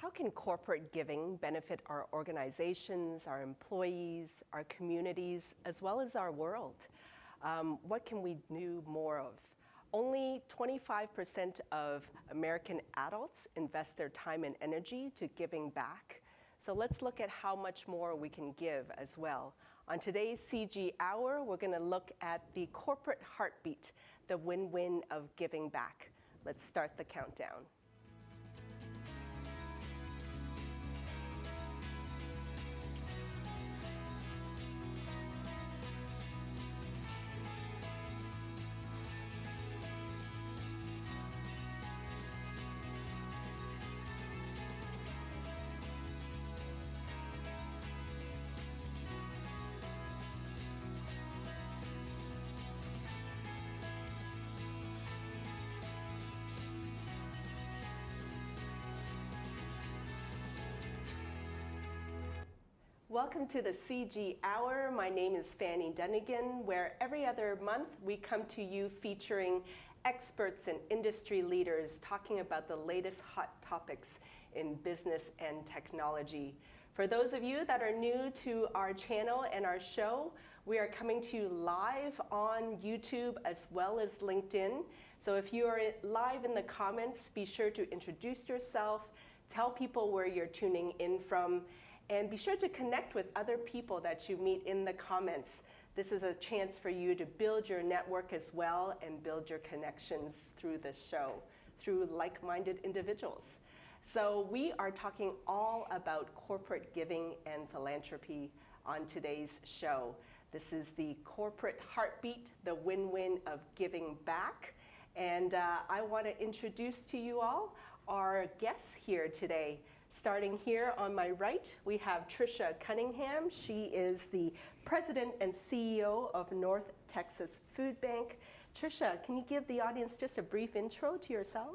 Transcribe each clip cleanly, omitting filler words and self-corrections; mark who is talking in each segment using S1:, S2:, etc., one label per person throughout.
S1: How can corporate giving benefit our organizations, our employees, our communities, as well as our world? What can we do more of? Only 25% of American adults invest their time and energy to giving back. So let's look at how much more we can give as well. On today's CG Hour, we're going to look at the corporate heartbeat, the win-win of giving back. Let's start the countdown. Welcome to the CG Hour. My name is Fanny Dunnigan, where every other month we come to you featuring experts and industry leaders talking about the latest hot topics in business and technology. For those of you that are new to our channel and our show, we are coming to you live on YouTube as well as LinkedIn. So if you are live in the comments, be sure to introduce yourself, tell people where you're tuning in from, and be sure to connect with other people that you meet in the comments. This is a chance for you to build your network as well and build your connections through this show, through like-minded individuals. So we are talking all about corporate giving and philanthropy on today's show. This is the corporate heartbeat, the win-win of giving back. And I want to introduce to you all our guests here today. Starting here on my right, we have Tricia Cunningham. She is the president and CEO of North Texas Food Bank. Tricia, can you give the audience just a brief intro to yourself?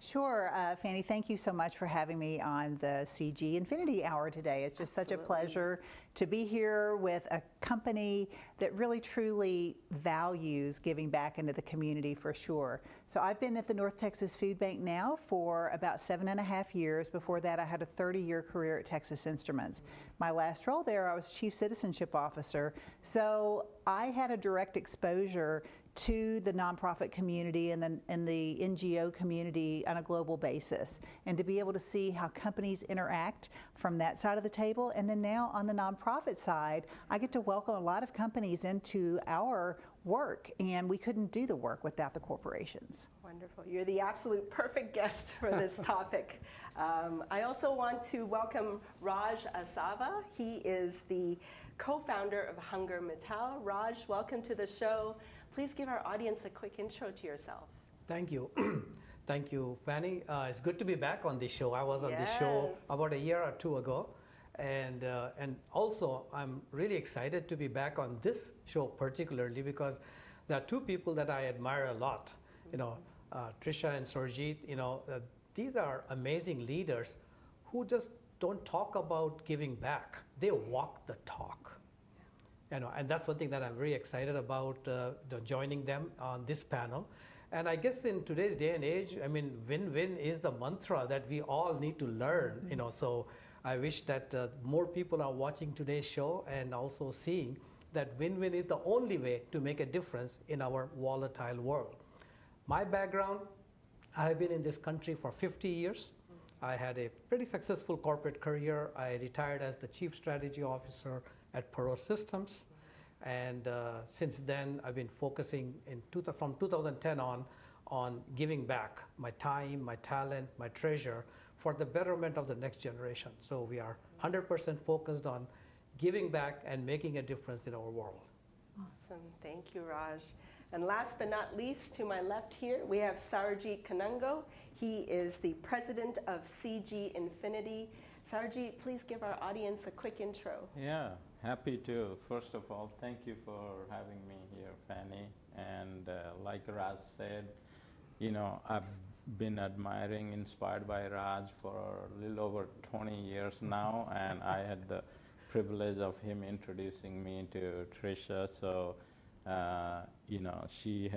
S2: Sure, Fanny, thank you so much for having me on the CG Infinity Hour today. It's just Absolutely. Such a pleasure to be here with a company that really truly values giving back into the community for sure. So I've been at the North Texas Food Bank now for about 7.5 years. Before that, I had a 30-year career at Texas Instruments. My last role there, I was Chief Citizenship Officer. So I had a direct exposure to the nonprofit community and the NGO community on a global basis, and to be able to see how companies interact from that side of the table. And then now on the nonprofit side, I get to welcome a lot of companies into our work, and we couldn't do the work without the corporations.
S1: Wonderful. You're the absolute perfect guest for this topic. I also want to welcome Raj Asava. He is the co-founder of Hunger Mittal. Raj, welcome to the show. Please give our audience a quick intro to yourself.
S3: Thank you. Thank you, Fanny. It's good to be back on this show. I was on this show about a year or two ago. And also, I'm really excited to be back on this show particularly because there are two people that I admire a lot. You know, Tricia and Surjit, you know, these are amazing leaders who just don't talk about giving back. They walk the talk. You know, and that's one thing that I'm very excited about joining them on this panel. And I guess in today's day and age, I mean, win-win is the mantra that we all need to learn. You know, so I wish that more people are watching today's show and also seeing that win-win is the only way to make a difference in our volatile world. My background, I've been in this country for 50 years. I had a pretty successful corporate career. I retired as the Chief Strategy Officer at Perot Systems. And since then, I've been focusing from 2010 on giving back my time, my talent, my treasure for the betterment of the next generation. So we are 100% focused on giving back and making a difference in our world.
S1: Awesome. Thank you, Raj. And last but not least, to my left here, we have Sarojit Kanungo. He is the president of CG Infinity. Sarojit, please give our audience a quick intro.
S4: Yeah, happy to. First of all, thank you for having me here, Fanny. And like Raj said, you know, I've been admiring, inspired by Raj for a little over 20 years now, and I had the privilege of him introducing me to Tricia. So, you know, she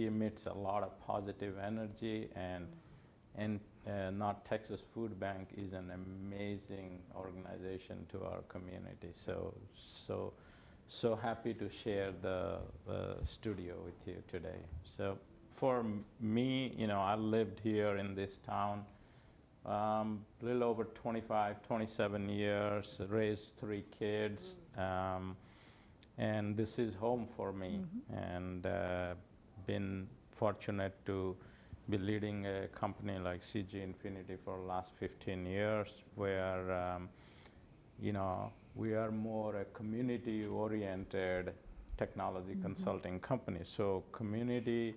S4: emits a lot of positive energy, and North Texas Food Bank is an amazing organization to our community. So happy to share the studio with you today. So for me, I lived here in this town a little over 25, 27 years, raised 3 kids, and this is home for me, and been fortunate to be leading a company like CG Infinity for the last 15 years, where we are more a community-oriented technology consulting company. So community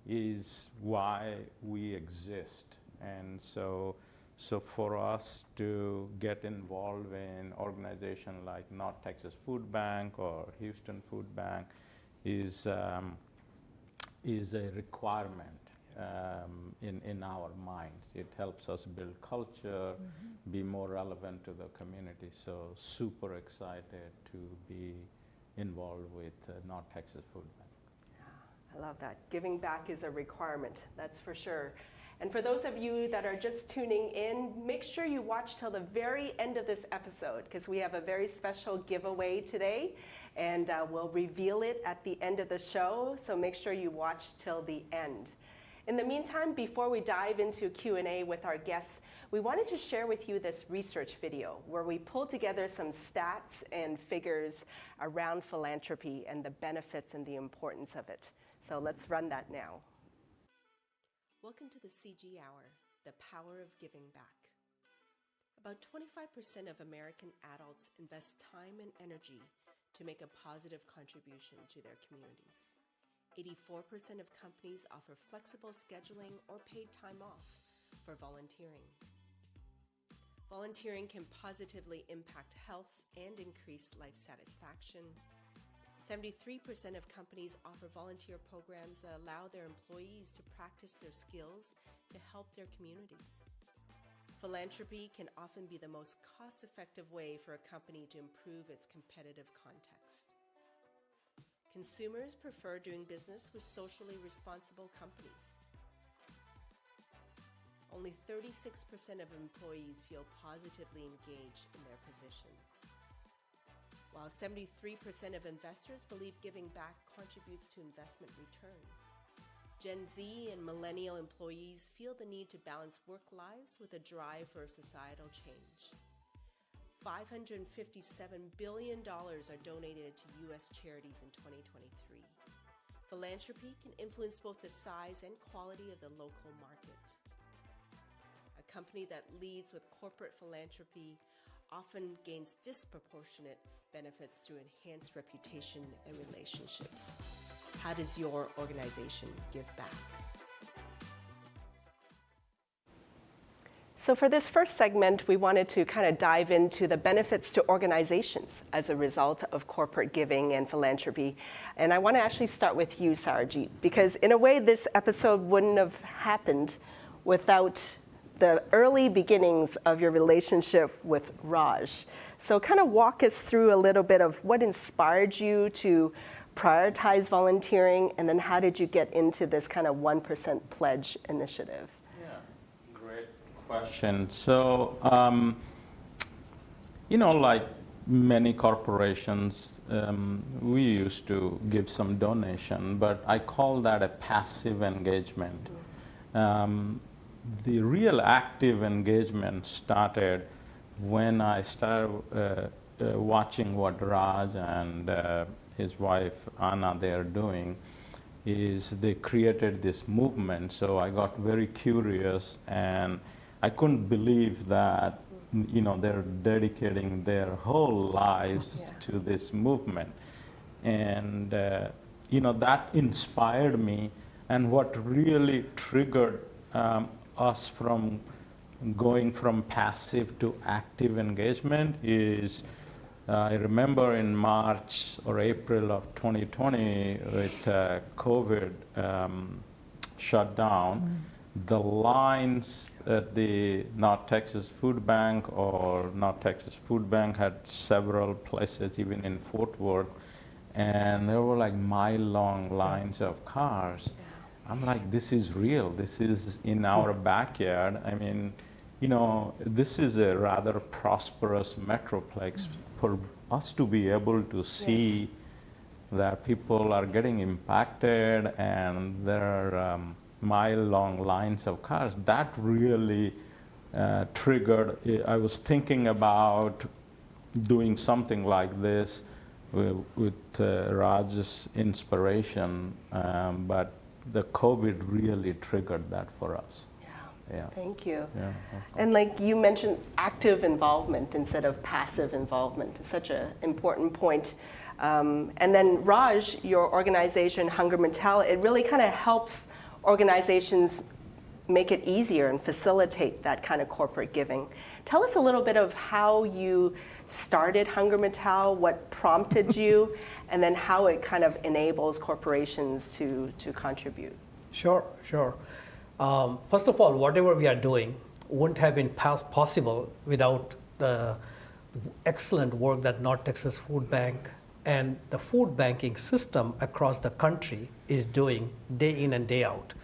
S4: is why we exist. And so for us to get involved in organization like North Texas Food Bank or Houston Food Bank is a requirement in our minds. It helps us build culture, be more relevant to the community. So super excited to be involved with North Texas Food Bank.
S1: I love that. Giving back is a requirement, that's for sure. And for those of you that are just tuning in, make sure you watch till the very end of this episode, because we have a very special giveaway today, and we'll reveal it at the end of the show, so make sure you watch till the end. In the meantime, before we dive into Q&A with our guests, we wanted to share with you this research video where we pulled together some stats and figures around philanthropy and the benefits and the importance of it. So let's run that now. Welcome to the CG Hour, the power of giving back. About 25% of American adults invest time and energy to make a positive contribution to their communities. 84% of companies offer flexible scheduling or paid time off for volunteering. Volunteering can positively impact health and increase life satisfaction. 73% of companies offer volunteer programs that allow their employees to practice their skills to help their communities. Philanthropy can often be the most cost-effective way for a company to improve its competitive context. Consumers prefer doing business with socially responsible companies. Only 36% of employees feel positively engaged in their positions, while 73% of investors believe giving back contributes to investment returns. Gen Z and millennial employees feel the need to balance work lives with a drive for societal change. $557 billion are donated to U.S. charities in 2023. Philanthropy can influence both the size and quality of the local market. A company that leads with corporate philanthropy often gains disproportionate benefits through enhanced reputation and relationships. How does your organization give back? So for this first segment, we wanted to kind of dive into the benefits to organizations as a result of corporate giving and philanthropy. And I want to actually start with you, Sarajit, because in a way this episode wouldn't have happened without the early beginnings of your relationship with Raj. So kind of walk us through a little bit of what inspired you to prioritize volunteering, and then how did you get into this kind of 1% pledge initiative?
S4: Yeah, great question. So, like many corporations, we used to give some donation, but I call that a passive engagement. The real active engagement started when I started watching what Raj and his wife Anna they are doing. Is they created this movement. So I got very curious, and I couldn't believe that they're dedicating their whole lives to this movement, and that inspired me. And what really triggered us from going from passive to active engagement is I remember in March or April of 2020 with COVID shut down, the lines at the North Texas Food Bank or North Texas Food Bank had several places, even in Fort Worth, and there were like mile-long lines of cars. I'm like, this is real. This is in our backyard. I mean, this is a rather prosperous metroplex. For us to be able to see that people are getting impacted and there are mile-long lines of cars, that really triggered. I was thinking about doing something like this with Raj's inspiration, but the COVID really triggered that for us. Yeah.
S1: Thank you.
S4: Yeah.
S1: And like you mentioned, active involvement instead of passive involvement is such an important point. And then Raj, your organization, Hunger Mittal, it really kind of helps organizations make it easier and facilitate that kind of corporate giving. Tell us a little bit of how you started Hunger Mittal, what prompted you, and then how it kind of enables corporations to contribute.
S3: Sure. First of all, whatever we are doing wouldn't have been possible without the excellent work that North Texas Food Bank and the food banking system across the country is doing day in and day out.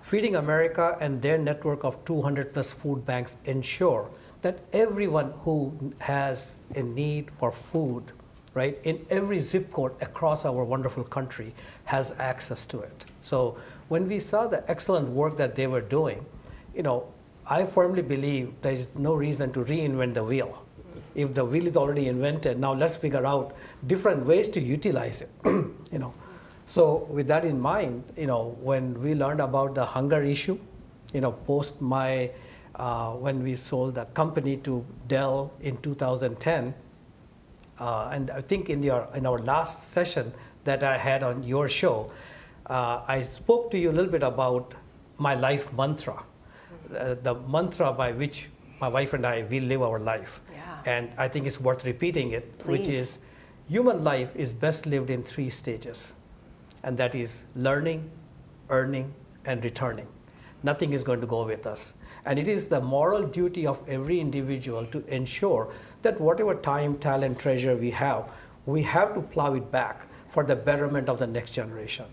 S3: Feeding America and their network of 200 plus food banks ensure that everyone who has a need for food, right, in every zip code across our wonderful country has access to it. So when we saw the excellent work that they were doing, I firmly believe there is no reason to reinvent the wheel. If the wheel is already invented, now let's figure out different ways to utilize it. So with that in mind, when we learned about the hunger issue, post my when we sold the company to Dell in 2010, and I think in our last session that I had on your show, I spoke to you a little bit about my life mantra, the mantra by which my wife and I, we live our life.
S1: Yeah.
S3: And I think it's worth repeating it,
S1: Please.
S3: which is human life is best lived in 3 stages. And that is learning, earning, and returning. Nothing is going to go with us. And it is the moral duty of every individual to ensure that whatever time, talent, treasure we have to plow it back for the betterment of the next generation.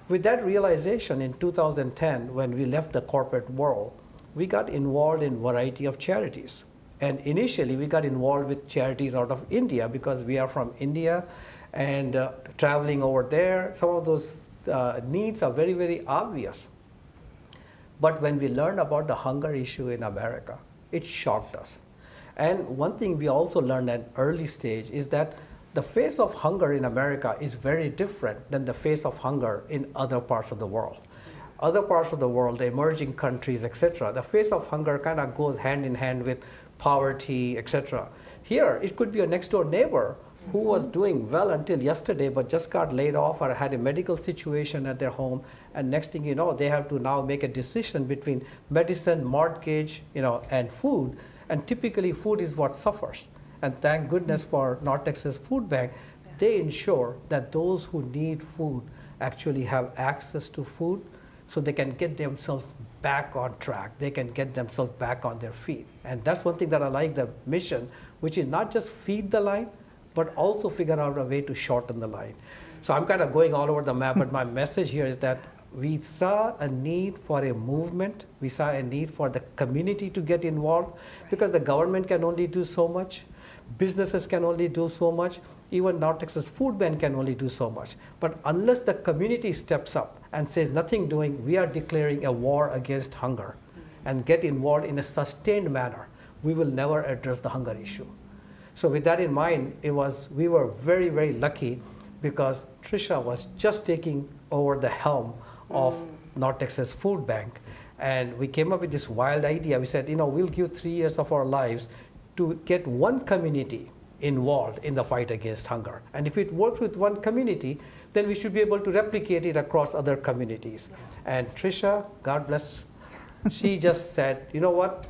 S3: With that realization in 2010, when we left the corporate world, we got involved in a variety of charities. And initially, we got involved with charities out of India because we are from India, and traveling over there, some of those needs are very, very obvious. But when we learned about the hunger issue in America, it shocked us. And one thing we also learned at an early stage is that the face of hunger in America is very different than the face of hunger in other parts of the world. Other parts of the world, the emerging countries, etc., the face of hunger kind of goes hand in hand with poverty, etc. Here, it could be a next door neighbor who was doing well until yesterday but just got laid off or had a medical situation at their home, and next thing you know, they have to now make a decision between medicine, mortgage, and food, and typically food is what suffers. And thank goodness for North Texas Food Bank, they ensure that those who need food actually have access to food so they can get themselves back on track. They can get themselves back on their feet. And that's one thing that I like the mission, which is not just feed the line, but also figure out a way to shorten the line. So I'm kind of going all over the map, but my message here is that we saw a need for a movement. We saw a need for the community to get involved because the government can only do so much. Businesses can only do so much. Even North Texas Food Bank can only do so much. But unless the community steps up and says nothing doing, we are declaring a war against hunger and get involved in a sustained manner, we will never address the hunger issue. So with that in mind, we were very, very lucky because Tricia was just taking over the helm of North Texas Food Bank. And we came up with this wild idea. We said, we'll give 3 years of our lives to get one community involved in the fight against hunger. And if it works with one community, then we should be able to replicate it across other communities. And Tricia, God bless, she just said, you know what?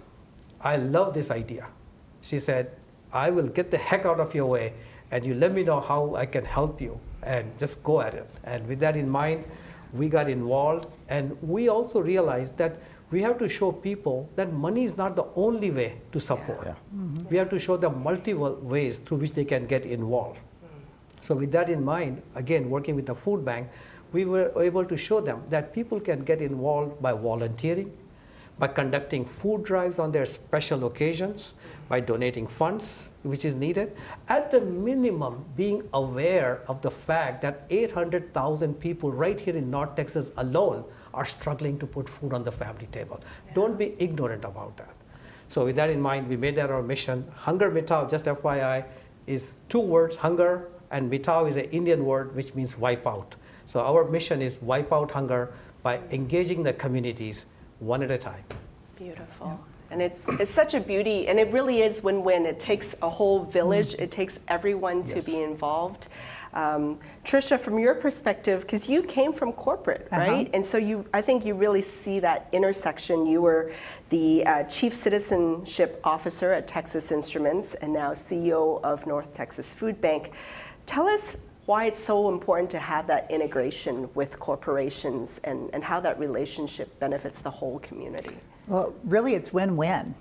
S3: I love this idea. She said, I will get the heck out of your way, and you let me know how I can help you, and just go at it. And with that in mind, we got involved, and we also realized that we have to show people that money is not the only way to support.
S4: Yeah.
S3: We have to show them multiple ways through which they can get involved. So with that in mind, again, working with the food bank, we were able to show them that people can get involved by volunteering, by conducting food drives on their special occasions, by donating funds, which is needed. At the minimum, being aware of the fact that 800,000 people right here in North Texas alone are struggling to put food on the family table. Don't be ignorant about that. So with that in mind, we made that our mission. Hunger Mitao, just FYI, is 2 words, hunger, and Mitao is an Indian word which means wipe out. So our mission is wipe out hunger by engaging the communities one at a time.
S1: Beautiful. And it's such a beauty, and it really is win-win. It takes a whole village. It takes everyone to be involved. Tricia, from your perspective, because you came from corporate, right? And so I think you really see that intersection. You were the Chief Citizenship Officer at Texas Instruments and now CEO of North Texas Food Bank. Tell us why it's so important to have that integration with corporations and how that relationship benefits the whole community.
S2: Well, really, it's win-win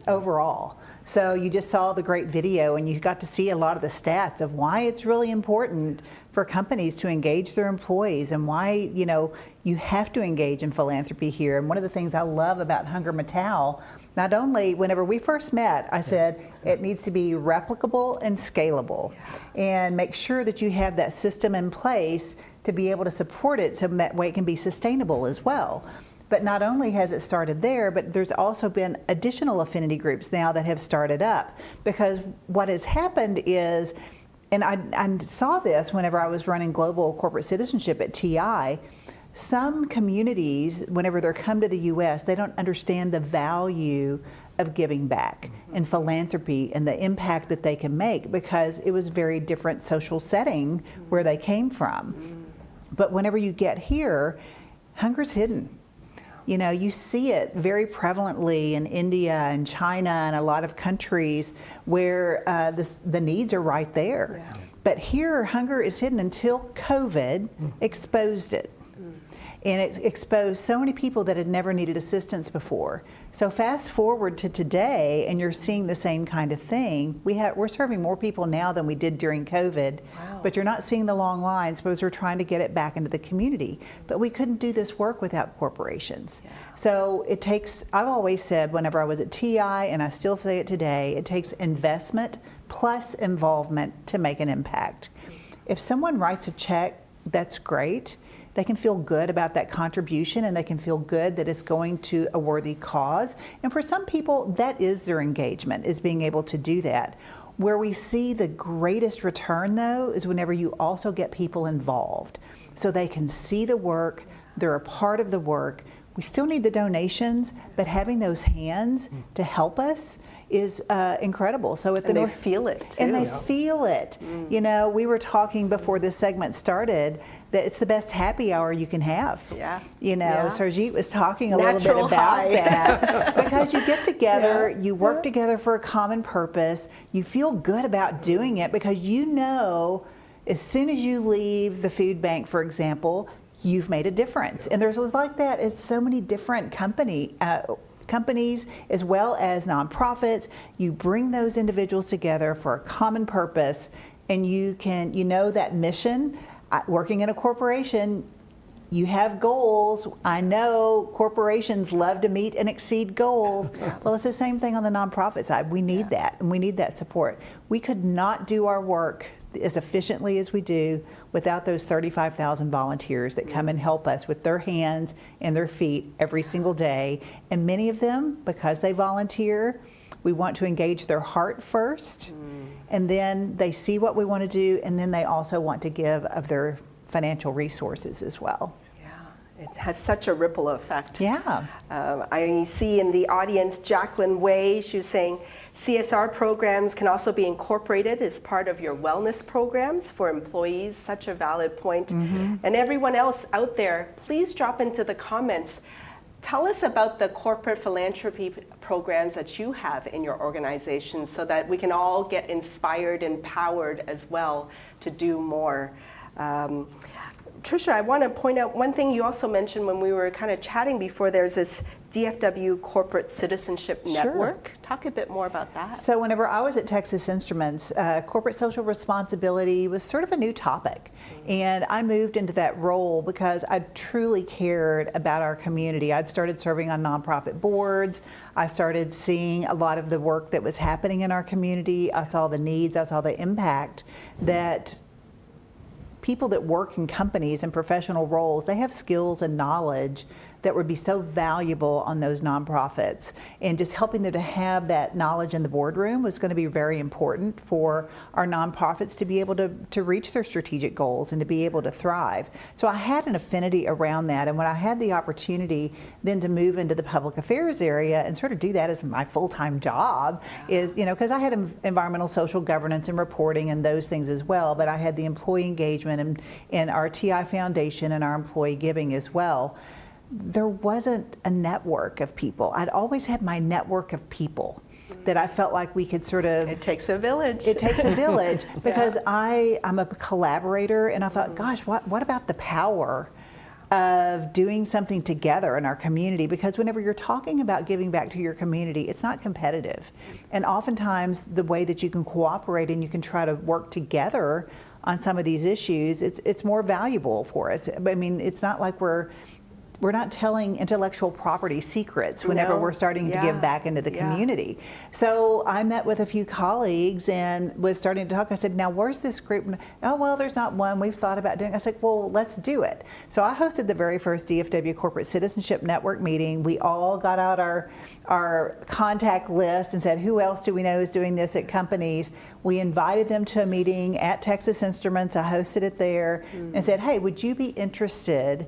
S2: overall. So you just saw the great video, and you got to see a lot of the stats of why it's really important for companies to engage their employees and why, you have to engage in philanthropy here. And one of the things I love about Hunger Mitao, not only whenever we first met, I said it needs to be replicable and scalable, and make sure that you have that system in place to be able to support it so that way it can be sustainable as well. But not only has it started there, but there's also been additional affinity groups now that have started up. Because what has happened is, and I saw this whenever I was running global corporate citizenship at TI, some communities, whenever they come to the U.S., they don't understand the value of giving back and philanthropy and the impact that they can make, because it was a very different social setting where they came from. But whenever you get here, hunger's hidden. You see it very prevalently in India and China and a lot of countries where the needs are right there. Yeah. But here, hunger is hidden until COVID exposed it. And it exposed so many people that had never needed assistance before. So fast forward to today, and you're seeing the same kind of thing. We're serving more people now than we did during COVID. Wow. But you're not seeing the long lines because we're trying to get it back into the community. But we couldn't do this work without corporations. Yeah. So it takes, I've always said whenever I was at TI, and I still say it today, it takes investment plus involvement to make an impact. If someone writes a check, that's great. They can feel good about that contribution, and they can feel good that it's going to a worthy cause. And for some people, that is their engagement, is being able to do that. Where we see the greatest return, though, is whenever you also get people involved so they can see the work, they're a part of the work. We still need the donations, but having those hands to help us is incredible. So at
S1: they feel it, too.
S2: And they feel it. We were talking before this segment started that it's the best happy hour you can have.
S1: Yeah.
S2: Sarjeet was talking a little bit about that. Because you get together, you work together for a common purpose, you feel good about doing it because as soon as you leave the food bank, for example, you've made a difference. And there's like that, it's so many different companies as well as nonprofits. You bring those individuals together for a common purpose, and that mission. Working in a corporation, you have goals. I know corporations love to meet and exceed goals. Well, it's the same thing on the nonprofit side. We need that, and we need that support. We could not do our work as efficiently as we do without those 35,000 volunteers that come and help us with their hands and their feet every single day. And many of them, because they volunteer, we want to engage their heart first. And then they see what we want to do, and then they also want to give of their financial resources as well.
S1: Yeah, it has such a ripple effect.
S2: Yeah.
S1: I see in the audience Jacqueline Way, she was saying CSR programs can also be incorporated as part of your wellness programs for employees. Such a valid point. And everyone else out there, please drop into the comments. Tell us about the corporate philanthropy programs that you have in your organization so that we can all get inspired, empowered as well to do more. Tricia, I want to point out one thing you also mentioned when we were kind of chatting before. There's this DFW Corporate Citizenship
S2: Sure.
S1: Network. Talk a bit more about that.
S2: So whenever I was at Texas Instruments, corporate social responsibility was sort of a new topic. And I moved into that role because I truly cared about our community. I'd started serving on nonprofit boards. I started seeing a lot of the work that was happening in our community. I saw the needs, I saw the impact that people that work in companies and professional roles, they have skills and knowledge that would be so valuable on those nonprofits. And just helping them to have that knowledge in the boardroom was going to be very important for our nonprofits to be able to reach their strategic goals and to be able to thrive. So I had an affinity around that. And when I had the opportunity then to move into the public affairs area and sort of do that as my full-time job is, because I had environmental social governance and reporting and those things as well, but I had the employee engagement and our TI Foundation and our employee giving as well. There wasn't a network of people. I'd always had my network of people that I felt like we could sort of...
S1: It takes a village.
S2: It takes a village because I'm a collaborator, and I thought, gosh, what about the power of doing something together in our community? Because whenever you're talking about giving back to your community, it's not competitive. And oftentimes the way that you can cooperate and you can try to work together on some of these issues, it's more valuable for us. I mean, it's not like we're not telling intellectual property secrets whenever we're starting to give back into the community. So I met with a few colleagues and was starting to talk. I said, now where's this group? Oh, well, there's not one. We've thought about doing it. I said, well, let's do it. So I hosted the very first DFW Corporate Citizenship Network meeting. We all got out our contact list and said, who else do we know is doing this at companies? We invited them to a meeting at Texas Instruments. I hosted it there and said, hey, would you be interested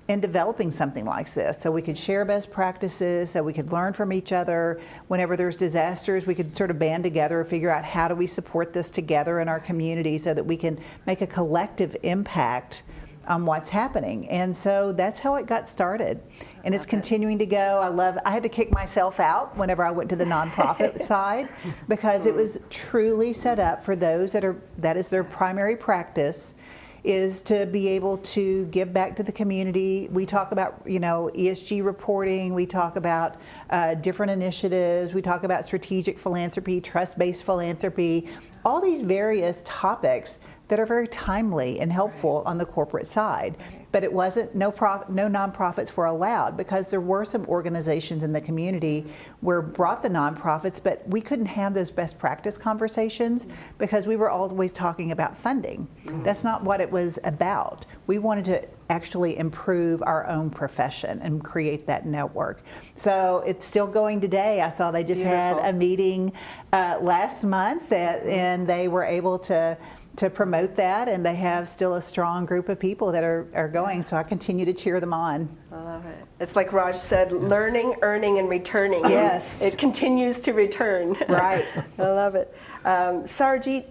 S2: in developing something like this so we could share best practices, so we could learn from each other. Whenever there's disasters, we could sort of band together and figure out how do we support this together in our community so that we can make a collective impact on what's happening. And so that's how it got started. And it's continuing to go. I had to kick myself out whenever I went to the nonprofit side because it was truly set up for those that is their primary practice, is to be able to give back to the community. We talk about, ESG reporting. We talk about different initiatives. We talk about strategic philanthropy, trust-based philanthropy, all these various topics that are very timely and helpful on the corporate side. But it wasn't, no nonprofits were allowed because there were some organizations in the community where brought the nonprofits, but we couldn't have those best practice conversations because we were always talking about funding. That's not what it was about. We wanted to actually improve our own profession and create that network. So it's still going today. I saw they just had a meeting last month and they were able to promote that, and they have still a strong group of people that are going, so I continue to cheer them on.
S1: I love it. It's like Raj said, learning, earning, and returning.
S2: Yes.
S1: It continues to return.
S2: Right.
S1: I love it. Sarjeet,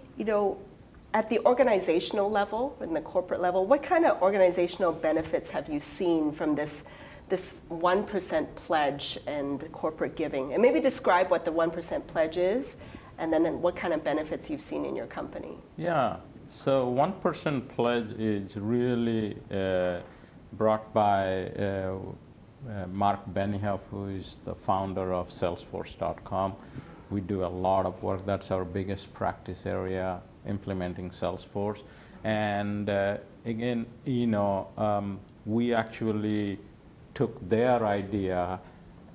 S1: at the organizational level, in the corporate level, what kind of organizational benefits have you seen from this 1% pledge and corporate giving? And maybe describe what the 1% pledge is, and then what kind of benefits you've seen in your company.
S4: Yeah, so 1% pledge is really brought by Mark Benioff, who is the founder of Salesforce.com. We do a lot of work. That's our biggest practice area, implementing Salesforce. And again, we actually took their idea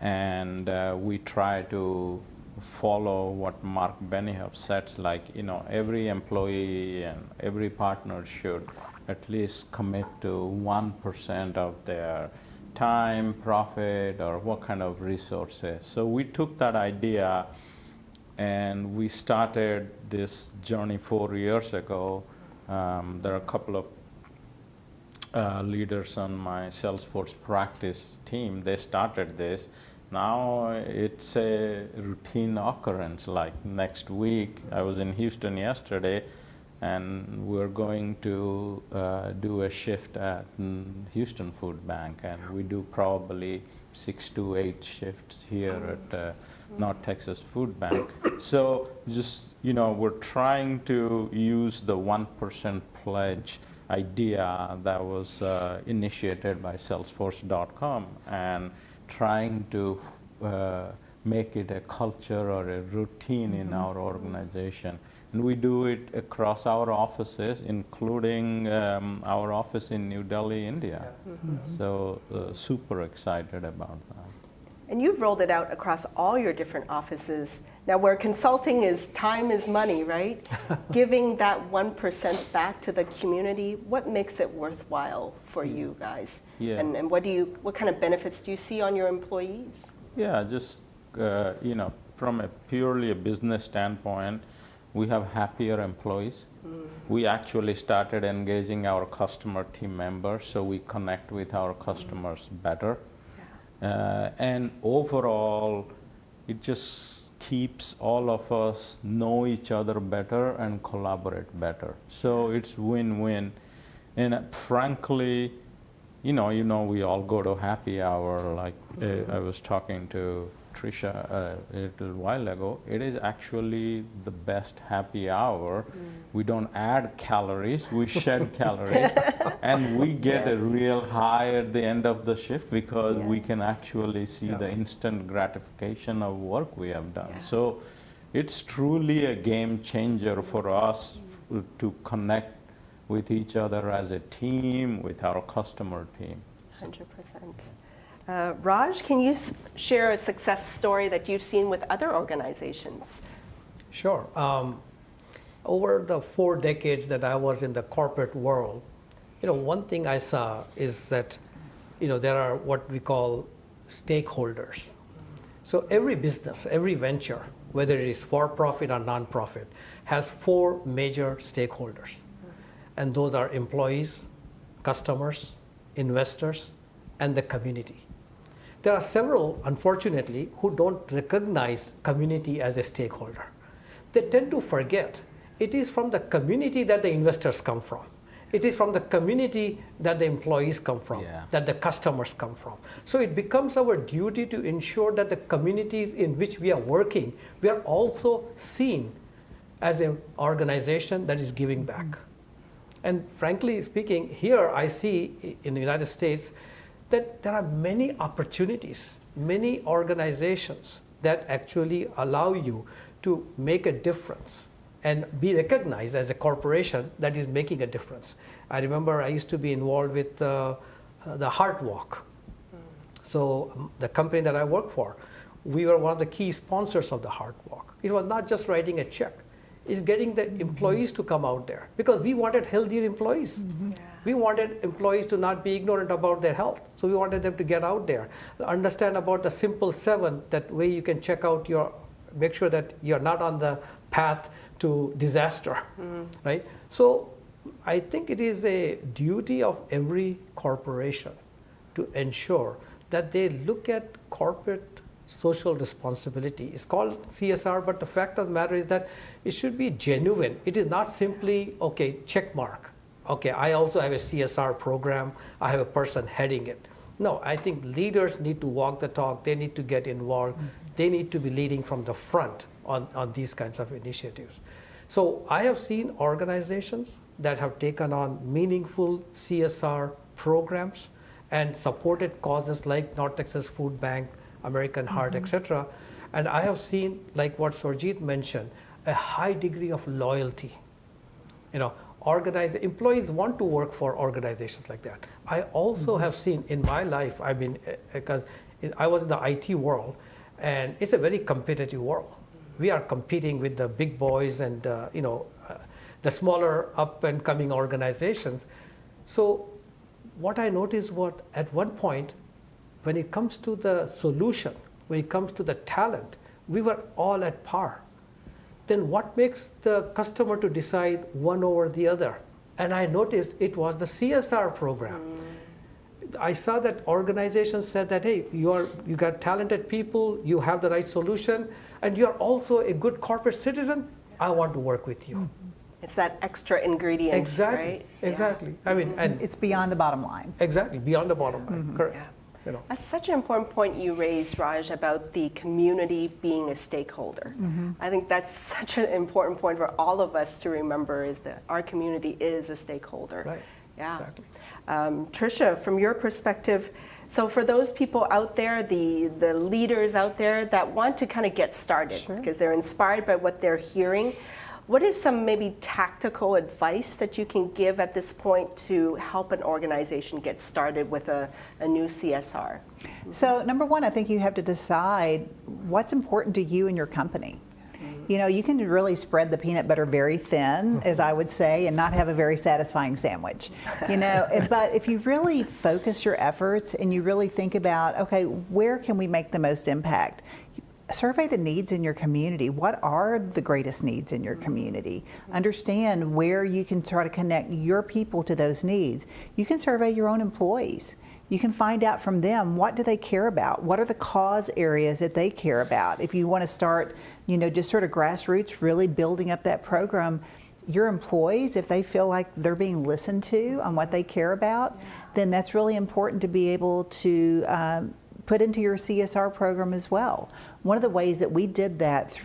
S4: and we try to follow what Mark Benioff sets, like, every employee and every partner should at least commit to 1% of their time, profit, or what kind of resources. So we took that idea and we started this journey 4 years ago. There are a couple of leaders on my Salesforce practice team. They started this. Now it's a routine occurrence. Like next week, I was in Houston yesterday, and we're going to do a shift at Houston Food Bank, and we do probably 6 to 8 shifts here at North Texas Food Bank. So just, we're trying to use the 1% pledge idea that was initiated by Salesforce.com and trying to make it a culture or a routine in our organization. And we do it across our offices, including our office in New Delhi, India. So super excited about that.
S1: And you've rolled it out across all your different offices. Now, where consulting is time is money, right? Giving that 1% back to the community, what makes it worthwhile for you guys?
S4: Yeah.
S1: And what kind of benefits do you see on your employees?
S4: Yeah, just from a purely a business standpoint, we have happier employees. We actually started engaging our customer team members, so we connect with our customers better. And overall, it just keeps all of us know each other better and collaborate better. So it's win-win. And frankly, we all go to happy hour. Like I was talking to Trisha a little while ago. It is actually the best happy hour. We don't add calories, we shed calories. And we get a real high at the end of the shift because we can actually see the instant gratification of work we have done. So it's truly a game changer for us to connect with each other as a team, with our customer team.
S1: 100%. Raj, can you share a success story that you've seen with other organizations?
S3: Sure. Over the 4 decades that I was in the corporate world, one thing I saw is that, there are what we call stakeholders. So every business, every venture, whether it is for-profit or non-profit, has 4 major stakeholders. And those are employees, customers, investors, and the community. There are several, unfortunately, who don't recognize community as a stakeholder. They tend to forget it is from the community that the investors come from. It is from the community that the employees come from, that the customers come from. So it becomes our duty to ensure that the communities in which we are working, we are also seen as an organization that is giving back. And frankly speaking, here I see in the United States that there are many opportunities, many organizations that actually allow you to make a difference and be recognized as a corporation that is making a difference. I remember I used to be involved with the Heart Walk. So the company that I work for, we were one of the key sponsors of the Heart Walk. It was not just writing a check. It's getting the employees to come out there because we wanted healthier employees. We wanted employees to not be ignorant about their health. So we wanted them to get out there, understand about the simple 7, that way you can check out make sure that you're not on the path to disaster, right? So I think it is a duty of every corporation to ensure that they look at corporate social responsibility. It's called CSR, but the fact of the matter is that it should be genuine. It is not simply, okay, check mark. Okay, I also have a CSR program. I have a person heading it. No, I think leaders need to walk the talk. They need to get involved. They need to be leading from the front on these kinds of initiatives. So I have seen organizations that have taken on meaningful CSR programs and supported causes like North Texas Food Bank, American Heart, etc. And I have seen, like what Surjit mentioned, a high degree of loyalty. Employees want to work for organizations like that. I also have seen in my life, because I was in the IT world, and it's a very competitive world. We are competing with the big boys and the smaller up and coming organizations. So what I noticed at one point, when it comes to the solution, when it comes to the talent, we were all at par. Then what makes the customer to decide one over the other? And I noticed it was the CSR program. I saw that organizations said that, hey, you got talented people, you have the right solution, and you're also a good corporate citizen. I want to work with you.
S1: It's that extra ingredient,
S3: exactly,
S1: right?
S3: Exactly. I mean, and
S2: it's beyond the bottom line.
S3: Exactly, beyond the bottom line. Correct.
S1: Yeah. That's such an important point you raised, Raj, about the community being a stakeholder. I think that's such an important point for all of us to remember, is that our community is a stakeholder.
S3: Right.
S1: Yeah.
S3: Exactly.
S1: Tricia, from your perspective, so for those people out there, the leaders out there that want to kind of get started because they're inspired by what they're hearing, what is some maybe tactical advice that you can give at this point to help an organization get started with a new CSR?
S2: So number one, I think you have to decide what's important to you and your company. You know, you can really spread the peanut butter very thin, as I would say, and not have a very satisfying sandwich. You know, but if you really focus your efforts and you really think about, okay, where can we make the most impact? Survey the needs in your community. What are the greatest needs in your community? Understand where you can try to connect your people to those needs. You can survey your own employees. You can find out from them, what do they care about? What are the cause areas that they care about? If you want to start, you know, just sort of grassroots, really building up that program, your employees, if they feel like they're being listened to on what they care about, then that's really important to be able to put into your CSR program as well. One of the ways that we did that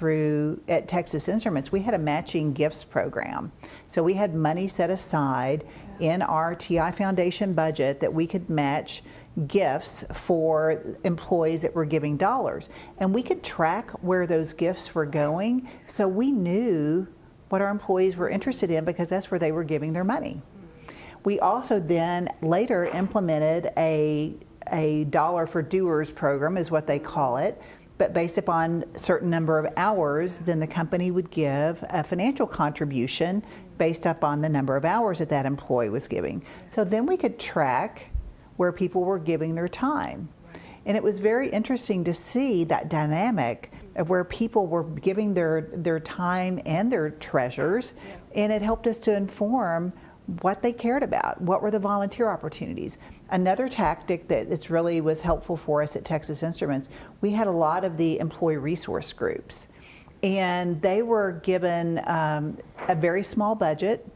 S2: at Texas Instruments, we had a matching gifts program. So we had money set aside in our TI Foundation budget that we could match gifts for employees that were giving dollars. And we could track where those gifts were going, so we knew what our employees were interested in because that's where they were giving their money. We also then later implemented a dollar for doers program, is what they call it, but based upon a certain number of hours, then the company would give a financial contribution based upon the number of hours that that employee was giving. So then we could track where people were giving their time. And it was very interesting to see that dynamic of where people were giving their time and their treasures, and it helped us to inform what they cared about, what were the volunteer opportunities. Another tactic that really was helpful for us at Texas Instruments, we had a lot of the employee resource groups, and they were given a very small budget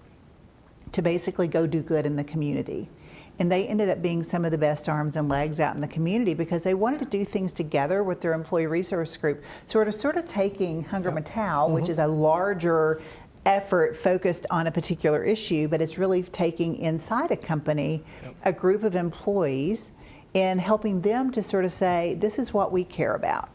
S2: to basically go do good in the community. And they ended up being some of the best arms and legs out in the community because they wanted to do things together with their employee resource group, sort of taking Hunger Matau, which is a larger effort focused on a particular issue, but it's really taking inside a company a group of employees and helping them to sort of say, this is what we care about.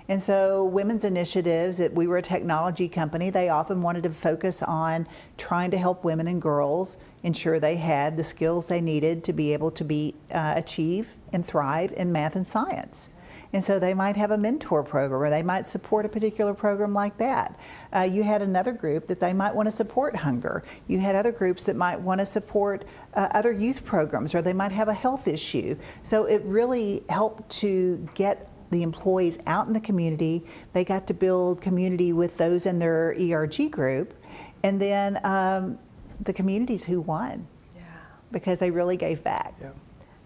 S2: And so women's initiatives, that we were a technology company, they often wanted to focus on trying to help women and girls ensure they had the skills they needed to be able to achieve and thrive in math and science. And so they might have a mentor program, or they might support a particular program like that. You had another group that they might want to support hunger. You had other groups that might want to support other youth programs, or they might have a health issue. So it really helped to get the employees out in the community. They got to build community with those in their ERG group. And then the communities who won, because they really gave back.
S3: Yeah.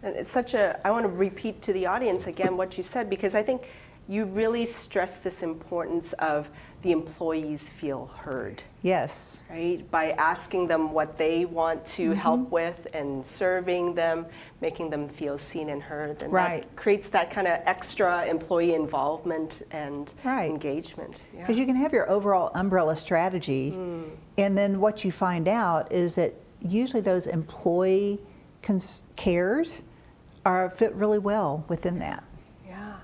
S1: And it's I want to repeat to the audience again what you said, because I think you really stress this importance of the employees feel heard.
S2: Yes.
S1: Right? By asking them what they want to help with and serving them, making them feel seen and heard. And that creates that kind of extra employee involvement and engagement.
S2: Because you can have your overall umbrella strategy, and then what you find out is that usually those employee cares fit really well within that.
S1: Yeah.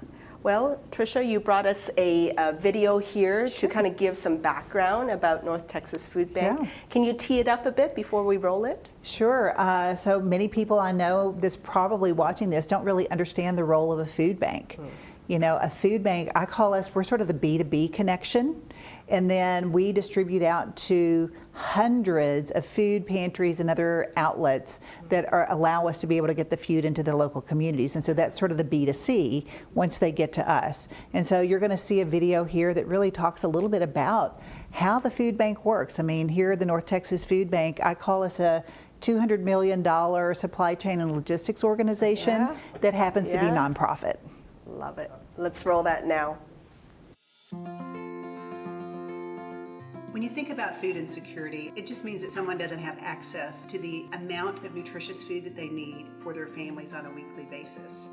S1: Well, Tricia, you brought us a video here to kind of give some background about North Texas Food Bank.
S2: Yeah.
S1: Can you tee it up a bit before we roll it?
S2: Sure. So many people I know that's probably watching this don't really understand the role of a food bank. You know, a food bank, I call us, we're sort of the B2B connection. And then we distribute out to hundreds of food pantries and other outlets that allow us to be able to get the food into the local communities. And so that's sort of the B2C once they get to us. And so you're going to see a video here that really talks a little bit about how the food bank works. I mean, here at the North Texas Food Bank, I call us a $200 million supply chain and logistics organization that happens to be nonprofit.
S1: Love it. Let's roll that now.
S2: When you think about food insecurity, it just means that someone doesn't have access to the amount of nutritious food that they need for their families on a weekly basis.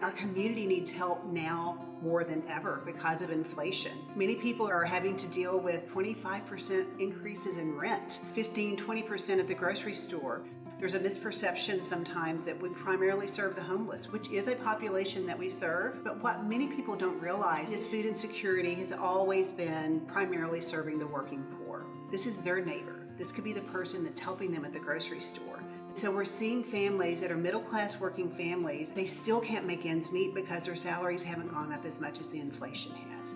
S2: Our community needs help now more than ever because of inflation. Many people are having to deal with 25% increases in rent, 15-20% at the grocery store. There's a misperception sometimes that we primarily serve the homeless, which is a population that we serve. But what many people don't realize is food insecurity has always been primarily serving the working poor. This is their neighbor. This could be the person that's helping them at the grocery store. So we're seeing families that are middle-class working families, they still can't make ends meet because their salaries haven't gone up as much as the inflation has.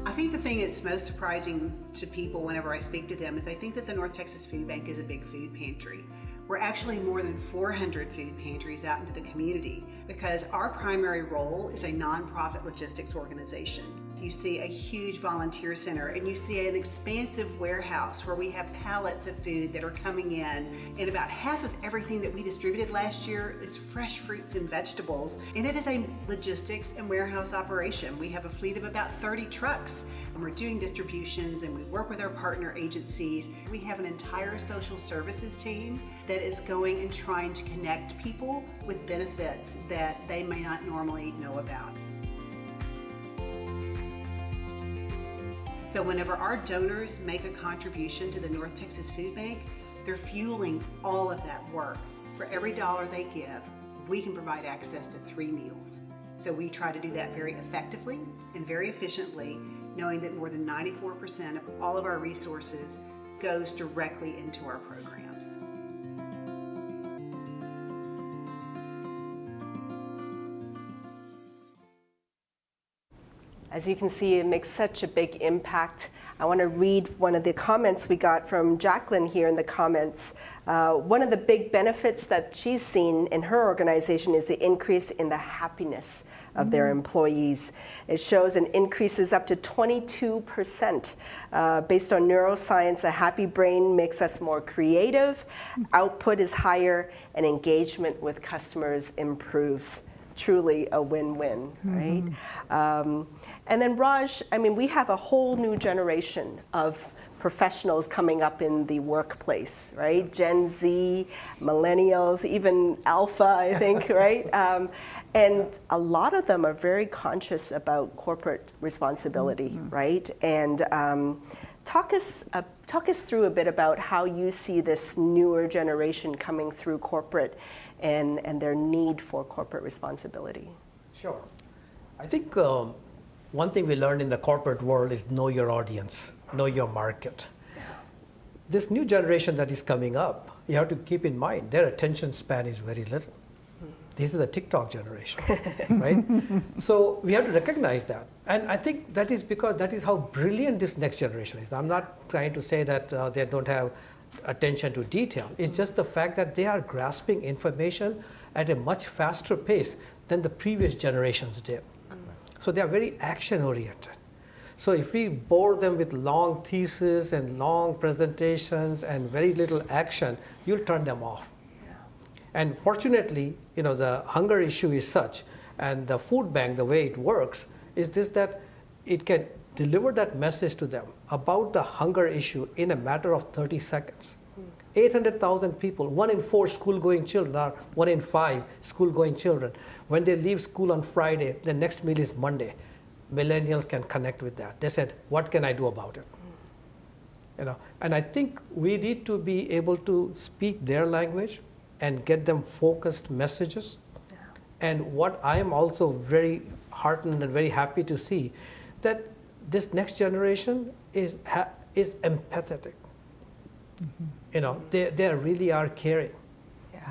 S2: I think the thing that's most surprising to people whenever I speak to them is they think that the North Texas Food Bank is a big food pantry. We're actually more than 400 food pantries out into the community because our primary role is a nonprofit logistics organization. You see a huge volunteer center and you see an expansive warehouse where we have pallets of food that are coming in, and about half of everything that we distributed last year is fresh fruits and vegetables, and it is a logistics and warehouse operation. We have a fleet of about 30 trucks and we're doing distributions and we work with our partner agencies. We have an entire social services team that is going and trying to connect people with benefits that they may not normally know about. So whenever our donors make a contribution to the North Texas Food Bank, they're fueling all of that work. For every dollar they give, we can provide access to 3 meals. So we try to do that very effectively and very efficiently, knowing that more than 94% of all of our resources goes directly into our programs.
S1: As you can see, it makes such a big impact. I want to read one of the comments we got from Jacqueline here in the comments. One of the big benefits that she's seen in her organization is the increase in the happiness of their employees. It shows an increases up to 22%. Based on neuroscience, a happy brain makes us more creative, output is higher, and engagement with customers improves. Truly a win-win, right? And then Raj, I mean, we have a whole new generation of professionals coming up in the workplace, right? Gen Z, millennials, even Alpha, I think, right? And a lot of them are very conscious about corporate responsibility, right? And talk us through a bit about how you see this newer generation coming through corporate and their need for corporate responsibility.
S3: Sure. I think one thing we learned in the corporate world is know your audience, know your market. This new generation that is coming up, you have to keep in mind, their attention span is very little. This is the TikTok generation, right? So we have to recognize that. And I think that is because that is how brilliant this next generation is. I'm not trying to say that they don't have attention to detail. It's just the fact that they are grasping information at a much faster pace than the previous generations did. So they are very action-oriented. So if we bore them with long theses and long presentations and very little action, you'll turn them off. And fortunately, you know, the hunger issue is such, and the food bank, the way it works, is this, that it can deliver that message to them about the hunger issue in a matter of 30 seconds. 800,000 people, 1 in 4 school-going children, or 1 in 5 school-going children. When they leave school on Friday, the next meal is Monday. Millennials can connect with that. They said, what can I do about it? You know, and I think we need to be able to speak their language and get them focused messages. And what I am also very heartened and very happy to see, that this next generation is empathetic. You know, they really are caring.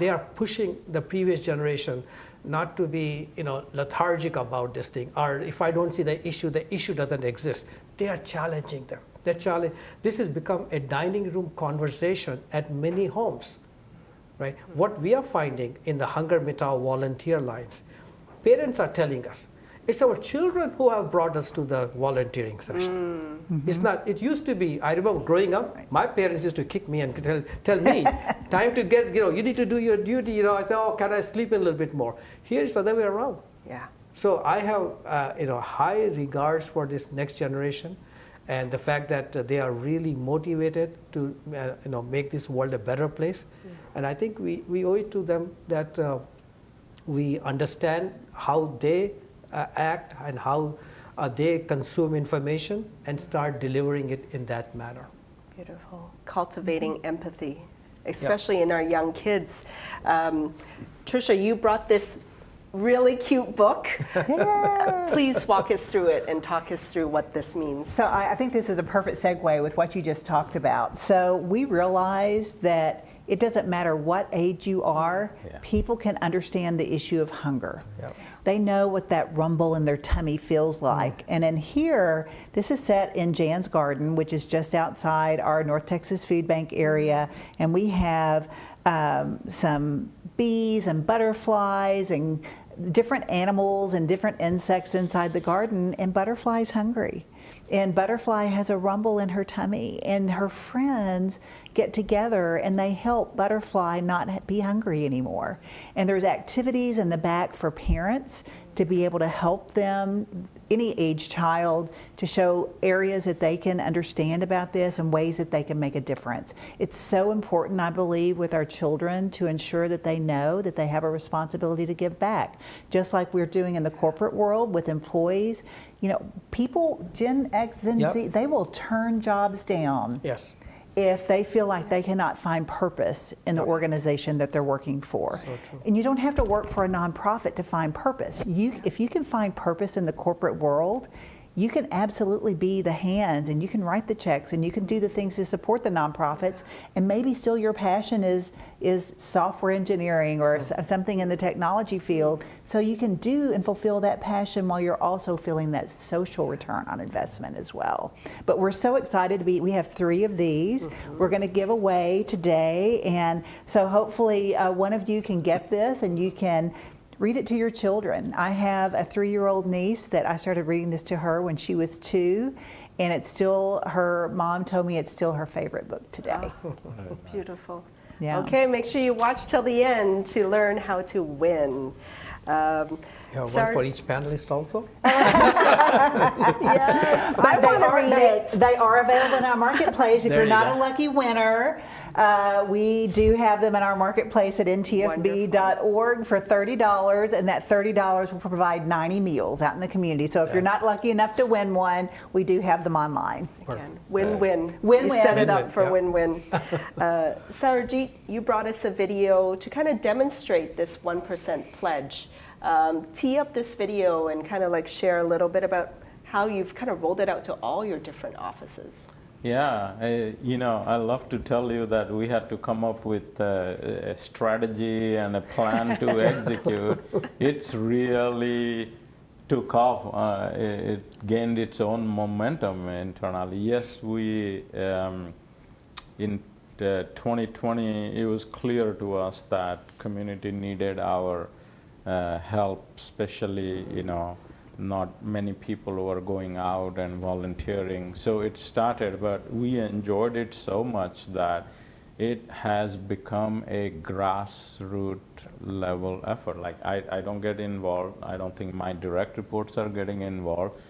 S3: They are pushing the previous generation not to be, you know, lethargic about this thing, or if I don't see the issue doesn't exist. They are challenging them. This has become a dining room conversation at many homes, right? What we are finding in the Hunger Mitau volunteer lines, parents are telling us, it's our children who have brought us to the volunteering session. It's not, it used to be, I remember growing up, my parents used to kick me and tell me, time to get, you know, you need to do your duty, you know. I said, oh, can I sleep in a little bit more? Here it's the other way around.
S1: Yeah.
S3: So I have, you know, high regards for this next generation, and the fact that they are really motivated to, you know, make this world a better place. And I think we owe it to them that we understand how they act and how they consume information and start delivering it in that manner.
S1: Beautiful. Cultivating empathy, especially in our young kids. Tricia, you brought this really cute book. Please walk us through it and talk us through what this means.
S2: So I think this is a perfect segue with what you just talked about. So we realize that it doesn't matter what age you are, people can understand the issue of hunger.
S3: Yep.
S2: They know what that rumble in their tummy feels like. And in here, this is set in Jan's Garden, which is just outside our North Texas Food Bank area. And we have some bees and butterflies and different animals and different insects inside the garden. And Butterfly's hungry. And Butterfly has a rumble in her tummy. And her friends get together and they help Butterfly not be hungry anymore. And there's activities in the back for parents to be able to help them, any age child, to show areas that they can understand about this and ways that they can make a difference. It's so important, I believe, with our children to ensure that they know that they have a responsibility to give back. Just like we're doing in the corporate world with employees, you know, people, Gen X, Gen Z, they will turn jobs down.
S3: Yes.
S2: If they feel like they cannot find purpose in the organization that they're working for.
S3: So true.
S2: And you don't have to work for a nonprofit to find purpose. If you can find purpose in the corporate world, you can absolutely be the hands and you can write the checks and you can do the things to support the nonprofits, and maybe still your passion is software engineering or something in the technology field, so you can do and fulfill that passion while you're also feeling that social return on investment as well. But we're so excited we have 3 of these. We're going to give away today, and so hopefully one of you can get this and you can read it to your children. I have a 3-year-old niece that I started reading this to her when she was 2, and it's still, her mom told me it's still her favorite book today.
S1: Oh, beautiful.
S2: Yeah.
S1: Okay, make sure you watch till the end to learn how to win.
S3: Yeah, one for each panelist also?
S1: Yes, I want to read it.
S2: They are available in our marketplace. If
S3: There
S2: you're
S3: you
S2: not
S3: go.
S2: a lucky winner, we do have them in our marketplace at ntfb.org for $30, and that $30 will provide 90 meals out in the community. So if you're not lucky enough to win one, we do have them online.
S1: Again, win-win.
S2: Win-win.
S1: You set it
S3: Win-win,
S1: up for
S3: yeah.
S1: win-win. Sarajit, you brought us a video to kind of demonstrate this 1% pledge. Tee up this video and kind of like share a little bit about how you've kind of rolled it out to all your different offices.
S4: Yeah, you know, I love to tell you that we had to come up with a strategy and a plan to execute. It's really took off. It gained its own momentum internally. Yes, we, in 2020, it was clear to us that community needed our help, especially, you know, not many people were going out and volunteering. So it started, but we enjoyed it so much that it has become a grassroots level effort. Like I don't get involved. I don't think my direct reports are getting involved.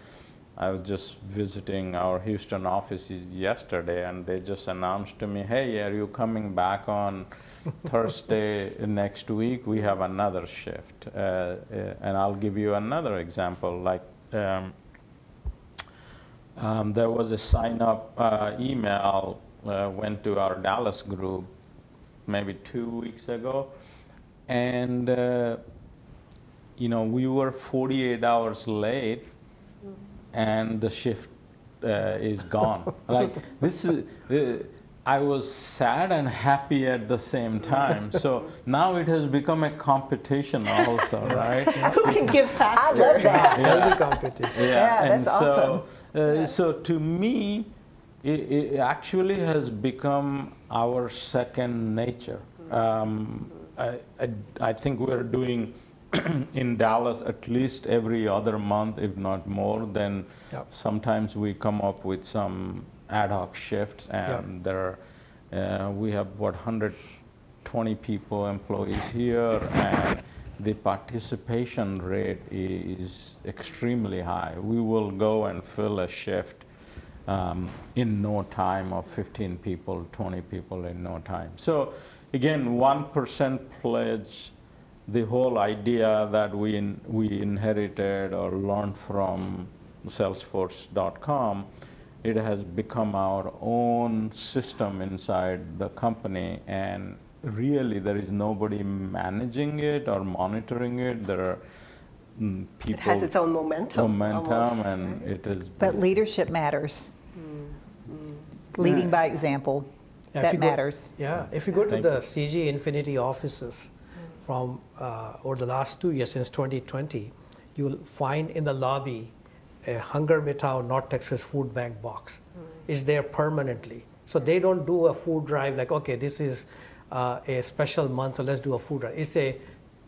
S4: I was just visiting our Houston offices yesterday, and they just announced to me, hey, are you coming back on Thursday next week? We have another shift. And I'll give you another example. Like there was a sign-up email went to our Dallas group maybe 2 weeks ago. And, you know, we were 48 hours late, and the shift is gone. Like, this is... I was sad and happy at the same time. So now it has become a competition also, right?
S1: Who can give faster?
S2: I love that.
S3: Healthy competition.
S2: Yeah,
S4: and
S2: that's
S4: so, so to me, it actually has become our second nature. I think we're doing in Dallas at least every other month, if not more. Then sometimes we come up with some ad hoc shifts, and there we have 120 people, employees here, and the participation rate is extremely high. We will go and fill a shift in no time, of 15 people, 20 people in no time. So again, 1% pledge the whole idea that we inherited or learned from Salesforce.com, it has become our own system inside the company, and really there is nobody managing it or monitoring it. There are people.
S1: It has its own momentum. Almost,
S4: and
S1: right?
S4: it is.
S2: But leadership matters. Leading by example,
S3: Yeah, if
S2: that
S3: you go-
S2: matters.
S3: Yeah, if you go to
S4: Thank
S3: the
S4: you.
S3: CG Infinity offices from over the last 2 years, since 2020, you'll find in the lobby a Hunger Mittal North Texas Food Bank box. It's there permanently. So they don't do a food drive like, okay, this is a special month, so let's do a food drive. It's a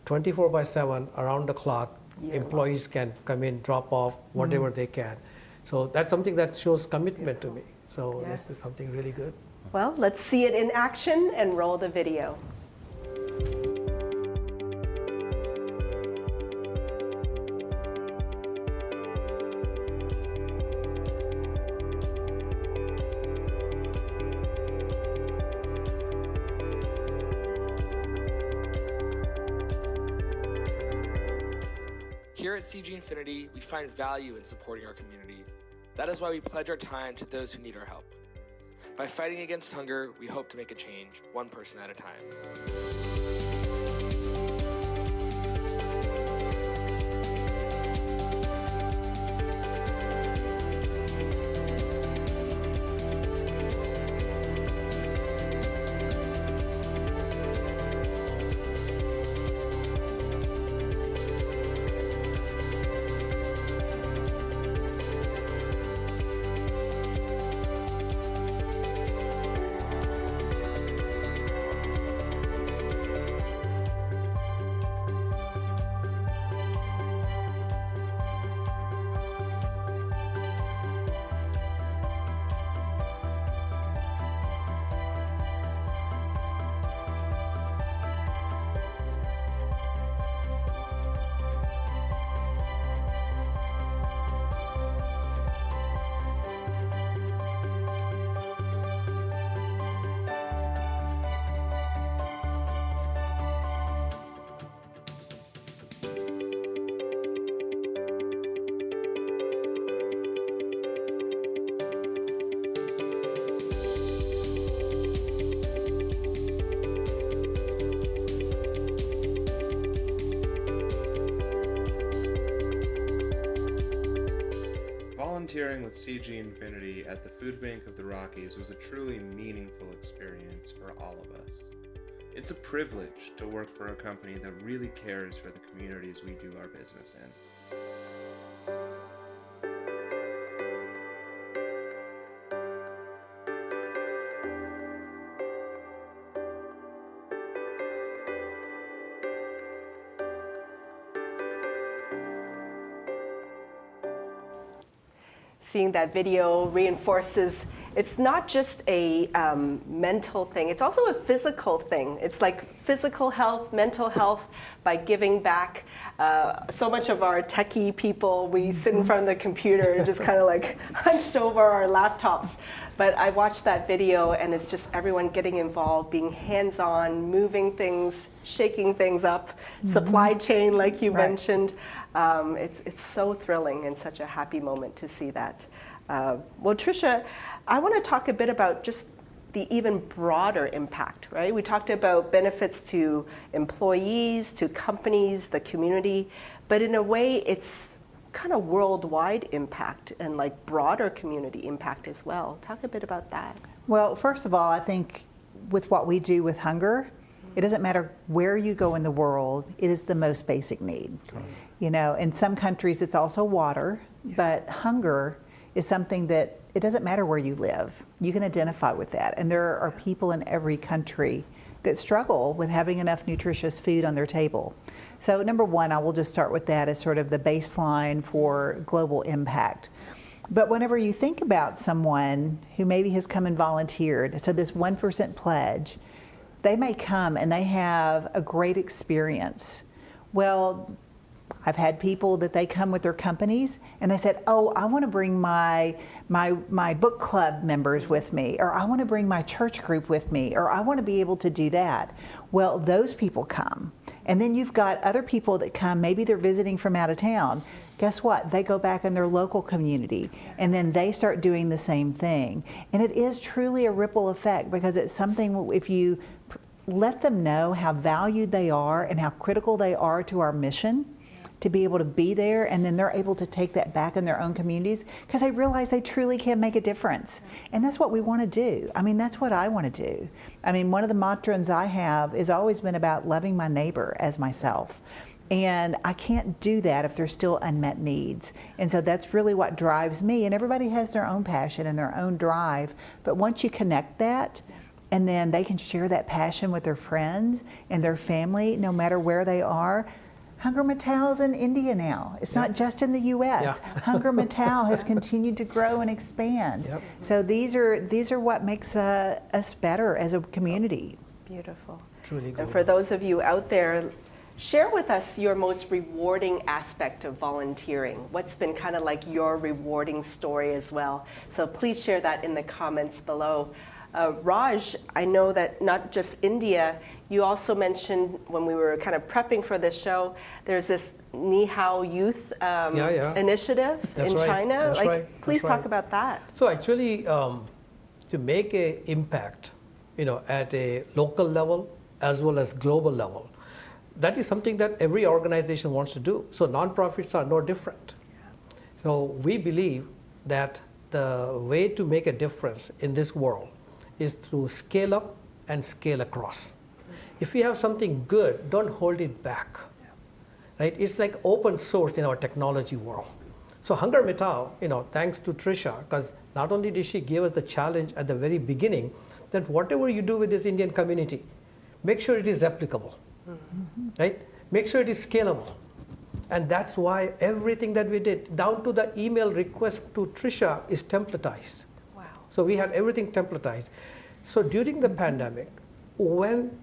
S3: 24/7, around the clock, employees can come in, drop off whatever they can. So that's something that shows commitment to me. So this
S1: Yes.
S3: is something really good.
S1: Well, let's see it in action and roll the video.
S5: Here at CG Infinity, we find value in supporting our community. That is why we pledge our time to those who need our help. By fighting against hunger, we hope to make a change, one person at a time.
S6: Volunteering with CG Infinity at the Food Bank of the Rockies was a truly meaningful experience for all of us. It's a privilege to work for a company that really cares for the communities we do our business in.
S1: Seeing that video reinforces it's not just a mental thing, it's also a physical thing. It's like physical health, mental health by giving back. So much of our techie people, we sit in front of the computer and just kind of like hunched over our laptops. But I watched that video and it's just everyone getting involved, being hands-on, moving things, shaking things up, supply chain like you
S2: Right.
S1: mentioned. It's so thrilling and such a happy moment to see that. Well, Tricia, I want to talk a bit about just the even broader impact, right? We talked about benefits to employees, to companies, the community, but in a way it's kind of worldwide impact and like broader community impact as well. Talk a bit about that.
S2: Well, first of all, I think with what we do with hunger, it doesn't matter where you go in the world, it is the most basic need. You know, in some countries it's also water, but hunger is something that it doesn't matter where you live. You can identify with that. And there are people in every country that struggle with having enough nutritious food on their table. So number one, I will just start with that as sort of the baseline for global impact. But whenever you think about someone who maybe has come and volunteered, so this 1% pledge, they may come and they have a great experience. Well, I've had people that they come with their companies and they said, oh, I want to bring my book club members with me, or I want to bring my church group with me, or I want to be able to do that. Well, those people come And then you've got other people that come, maybe they're visiting from out of town. Guess what? They go back in their local community and then they start doing the same thing. And it is truly a ripple effect because it's something, if you let them know how valued they are and how critical they are to our mission, to be able to be there, and then they're able to take that back in their own communities because they realize they truly can make a difference. And that's what we want to do. I mean, that's what I want to do. I mean, one of the mantras I have has always been about loving my neighbor as myself. And I can't do that if there's still unmet needs. And so that's really what drives me. And everybody has their own passion and their own drive. But once you connect that, and then they can share that passion with their friends and their family, no matter where they are. Hunger Mittal's in India now. It's not just in the U.S.
S3: Yeah.
S2: Hunger Mittal has continued to grow and expand.
S3: Yep.
S2: So these are what makes us better as a community.
S1: Beautiful.
S3: Truly
S1: And
S3: good.
S1: for those of you out there, share with us your most rewarding aspect of volunteering. What's been kind of like your rewarding story as well? So please share that in the comments below. Raj, I know that not just India, you also mentioned when we were kind of prepping for this show, there's this Nihao Youth initiative
S3: That's
S1: in
S3: right.
S1: China.
S3: That's
S1: Like,
S3: right.
S1: please
S3: That's
S1: talk
S3: right.
S1: about that.
S3: So actually, to make an impact, at a local level as well as global level, that is something that every organization wants to do. So nonprofits are no different. So we believe that the way to make a difference in this world is through scale up and scale across. If you have something good, don't hold it back. Right? It's like open source in our technology world. So Hunger Mittal, thanks to Trisha, because not only did she give us the challenge at the very beginning that whatever you do with this Indian community, make sure it is replicable, right? Make sure it is scalable. And that's why everything that we did, down to the email request to Trisha, is templatized.
S1: Wow.
S3: So we had everything templatized. So during the pandemic, when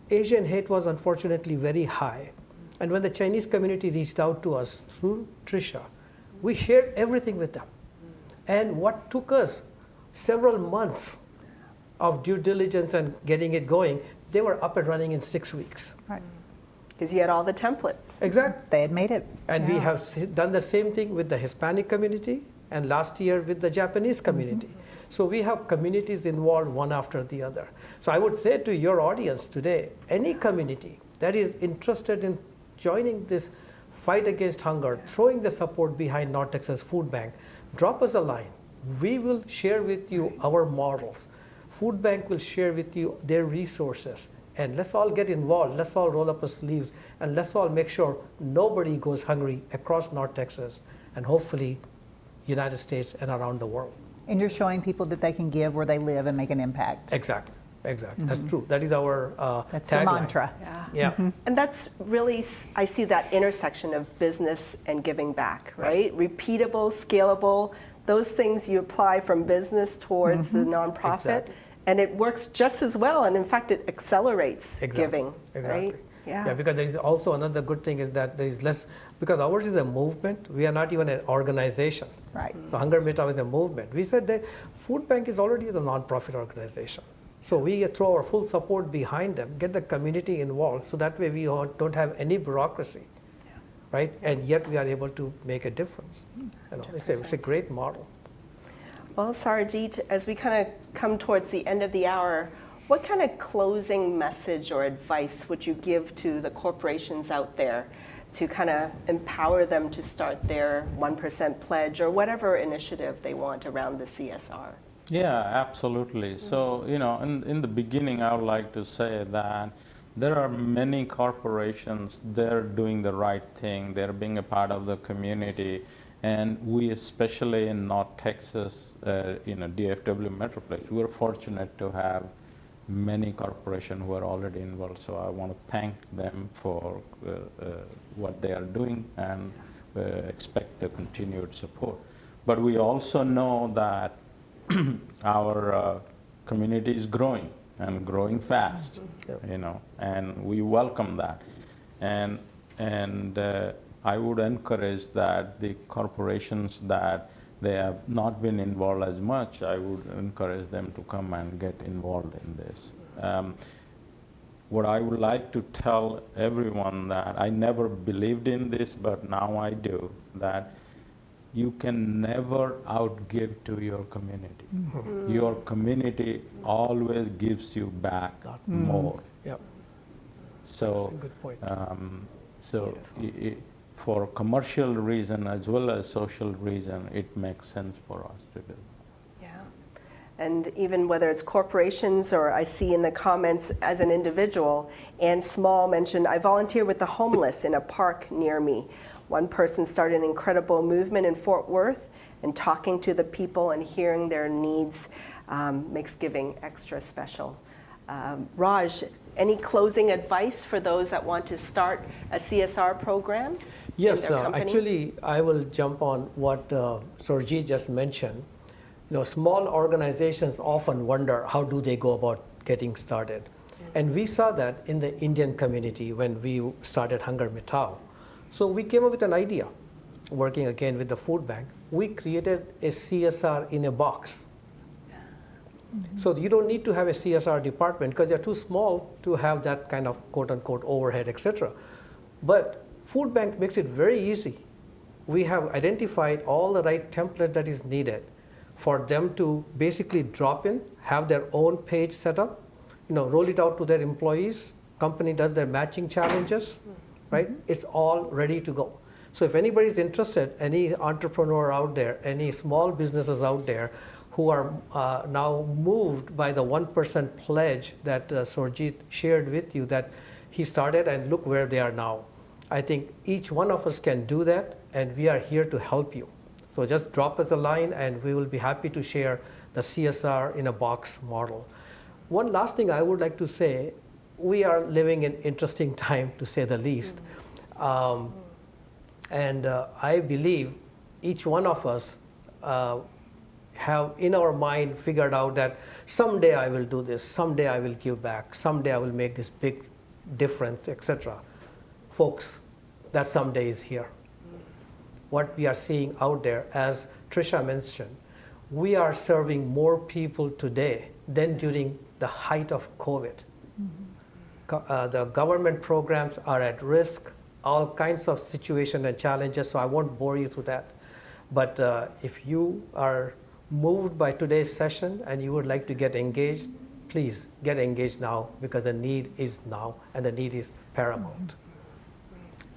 S3: Asian hate was unfortunately very high, and when the Chinese community reached out to us through Trisha, we shared everything with them. And what took us several months of due diligence and getting it going, they were up and running in 6 weeks.
S2: Right.
S1: Because you had all the templates.
S3: Exactly.
S2: They had made it.
S3: And we
S2: Yeah.
S3: have done the same thing with the Hispanic community and last year with the Japanese community. So we have communities involved one after the other. So I would say to your audience today, any community that is interested in joining this fight against hunger, throwing the support behind North Texas Food Bank, drop us a line. We will share with you our models. Food Bank will share with you their resources. And let's all get involved. Let's all roll up our sleeves. And let's all make sure nobody goes hungry across North Texas and hopefully United States and around the world.
S2: And you're showing people that they can give where they live and make an impact.
S3: Exactly. Exactly. That's true. That is our
S2: That's the
S3: tagline.
S2: mantra.
S1: Yeah.
S3: Yeah.
S1: And that's really, I see that intersection of business and giving back, right? Repeatable, scalable, those things you apply from business towards the nonprofit.
S3: Exactly.
S1: And it works just as well. And in fact, it accelerates giving,
S3: Exactly.
S1: right? Yeah.
S3: Yeah, because there is also another good thing is that there is less, because ours is a movement. We are not even an organization.
S2: Right.
S3: So Hunger Mittal is a movement. We said that Food Bank is already a non-profit organization. So we throw our full support behind them, get the community involved, so that way we don't have any bureaucracy, right? And yet we are able to make a difference. It's a great model.
S1: Well, Sarajit, as we kind of come towards the end of the hour, what kind of closing message or advice would you give to the corporations out there to kind of empower them to start their 1% pledge or whatever initiative they want around the CSR?
S4: Yeah, absolutely. So, in the beginning, I would like to say that there are many corporations, they're doing the right thing, they're being a part of the community, and we, especially in North Texas, DFW Metroplex, we're fortunate to have many corporations who are already involved. So I want to thank them for what they are doing and expect the continued support. But we also know that our community is growing and growing fast, and we welcome that. And I would encourage that the corporations that they have not been involved as much, I would encourage them to come and get involved in this. what I would like to tell everyone that I never believed in this, but now I do, that you can never outgive to your community. Your community always gives you back more.
S3: Yep.
S4: So,
S3: That's a good point.
S4: so for commercial reason as well as social reason, it makes sense for us to do.
S1: Yeah. And even whether it's corporations or I see in the comments as an individual, Ann Small mentioned, I volunteer with the homeless in a park near me. One person started an incredible movement in Fort Worth, and talking to the people and hearing their needs makes giving extra special. Raj, any closing advice for those that want to start a CSR program?
S3: Yes,
S1: their company?
S3: actually, I will jump on what Surjit just mentioned. You know, small organizations often wonder how do they go about getting started. And we saw that in the Indian community when we started Hunger Mitao. So we came up with an idea, working again with the food bank. We created a CSR in a box. So you don't need to have a CSR department because they're too small to have that kind of quote unquote overhead, etc. But food bank makes it very easy. We have identified all the right template that is needed for them to basically drop in, have their own page set up, you know, roll it out to their employees. Company does their matching challenges, right? It's all ready to go. So if anybody's interested, any entrepreneur out there, any small businesses out there who are now moved by the 1% pledge that Surjit shared with you, that he started and look where they are now. I think each one of us can do that, and we are here to help you. So just drop us a line and we will be happy to share the CSR in a box model. One last thing I would like to say, we are living in interesting time to say the least. And I believe each one of us have in our mind figured out that someday I will do this, someday I will give back, someday I will make this big difference, etc. Folks, that someday is here. What we are seeing out there, as Trisha mentioned, we are serving more people today than during the height of COVID. The government programs are at risk, all kinds of situations and challenges, so I won't bore you through that. But if you are moved by today's session and you would like to get engaged, please get engaged now, because the need is now and the need is paramount.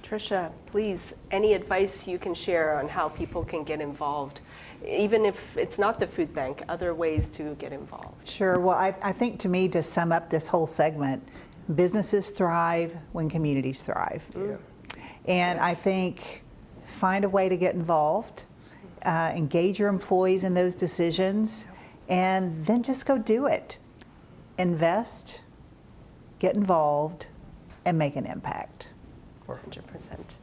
S1: Trisha, please, any advice you can share on how people can get involved, even if it's not the food bank, other ways to get involved?
S2: Sure. Well, I think to me, to sum up this whole segment, businesses thrive when communities thrive.
S3: Yeah.
S2: And I think find a way to get involved, engage your employees in those decisions, and then just go do it. Invest, get involved, and make an impact.
S1: 100%.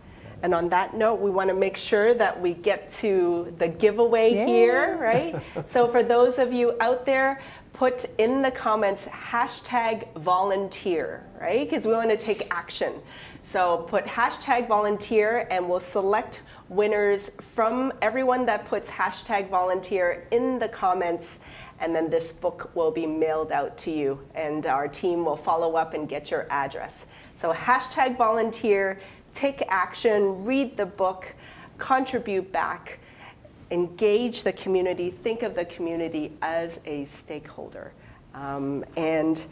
S1: And on that note, we want to make sure that we get to the giveaway here, right? So for those of you out there, put in the comments #volunteer, right? Because we want to take action. So put #volunteer and we'll select winners from everyone that puts #volunteer in the comments, and then this book will be mailed out to you and our team will follow up and get your address. So #volunteer, take action, read the book, contribute back, engage the community, think of the community as a stakeholder. And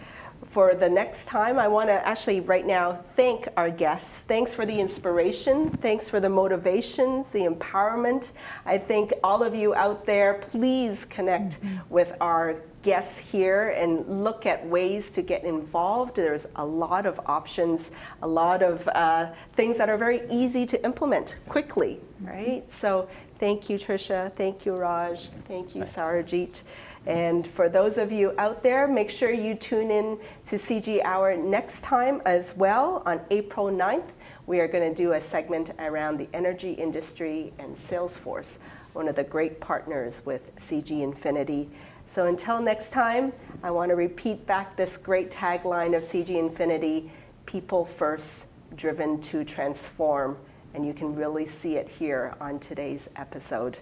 S1: for the next time, I want to actually right now thank our guests. Thanks for the inspiration. Thanks for the motivations, the empowerment. I think all of you out there, please connect with our guests here and look at ways to get involved. There's a lot of options, a lot of things that are very easy to implement quickly, right? So thank you, Trisha. Thank you, Raj. Thank you, Sarajit. And for those of you out there, make sure you tune in to CG Hour next time as well. On April 9th, we are going to do a segment around the energy industry and Salesforce, one of the great partners with CG Infinity. So until next time, I want to repeat back this great tagline of CG Infinity: people first, driven to transform. And you can really see it here on today's episode.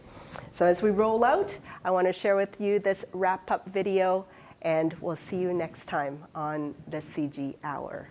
S1: So as we roll out, I want to share with you this wrap-up video, And we'll see you next time on the CG Hour.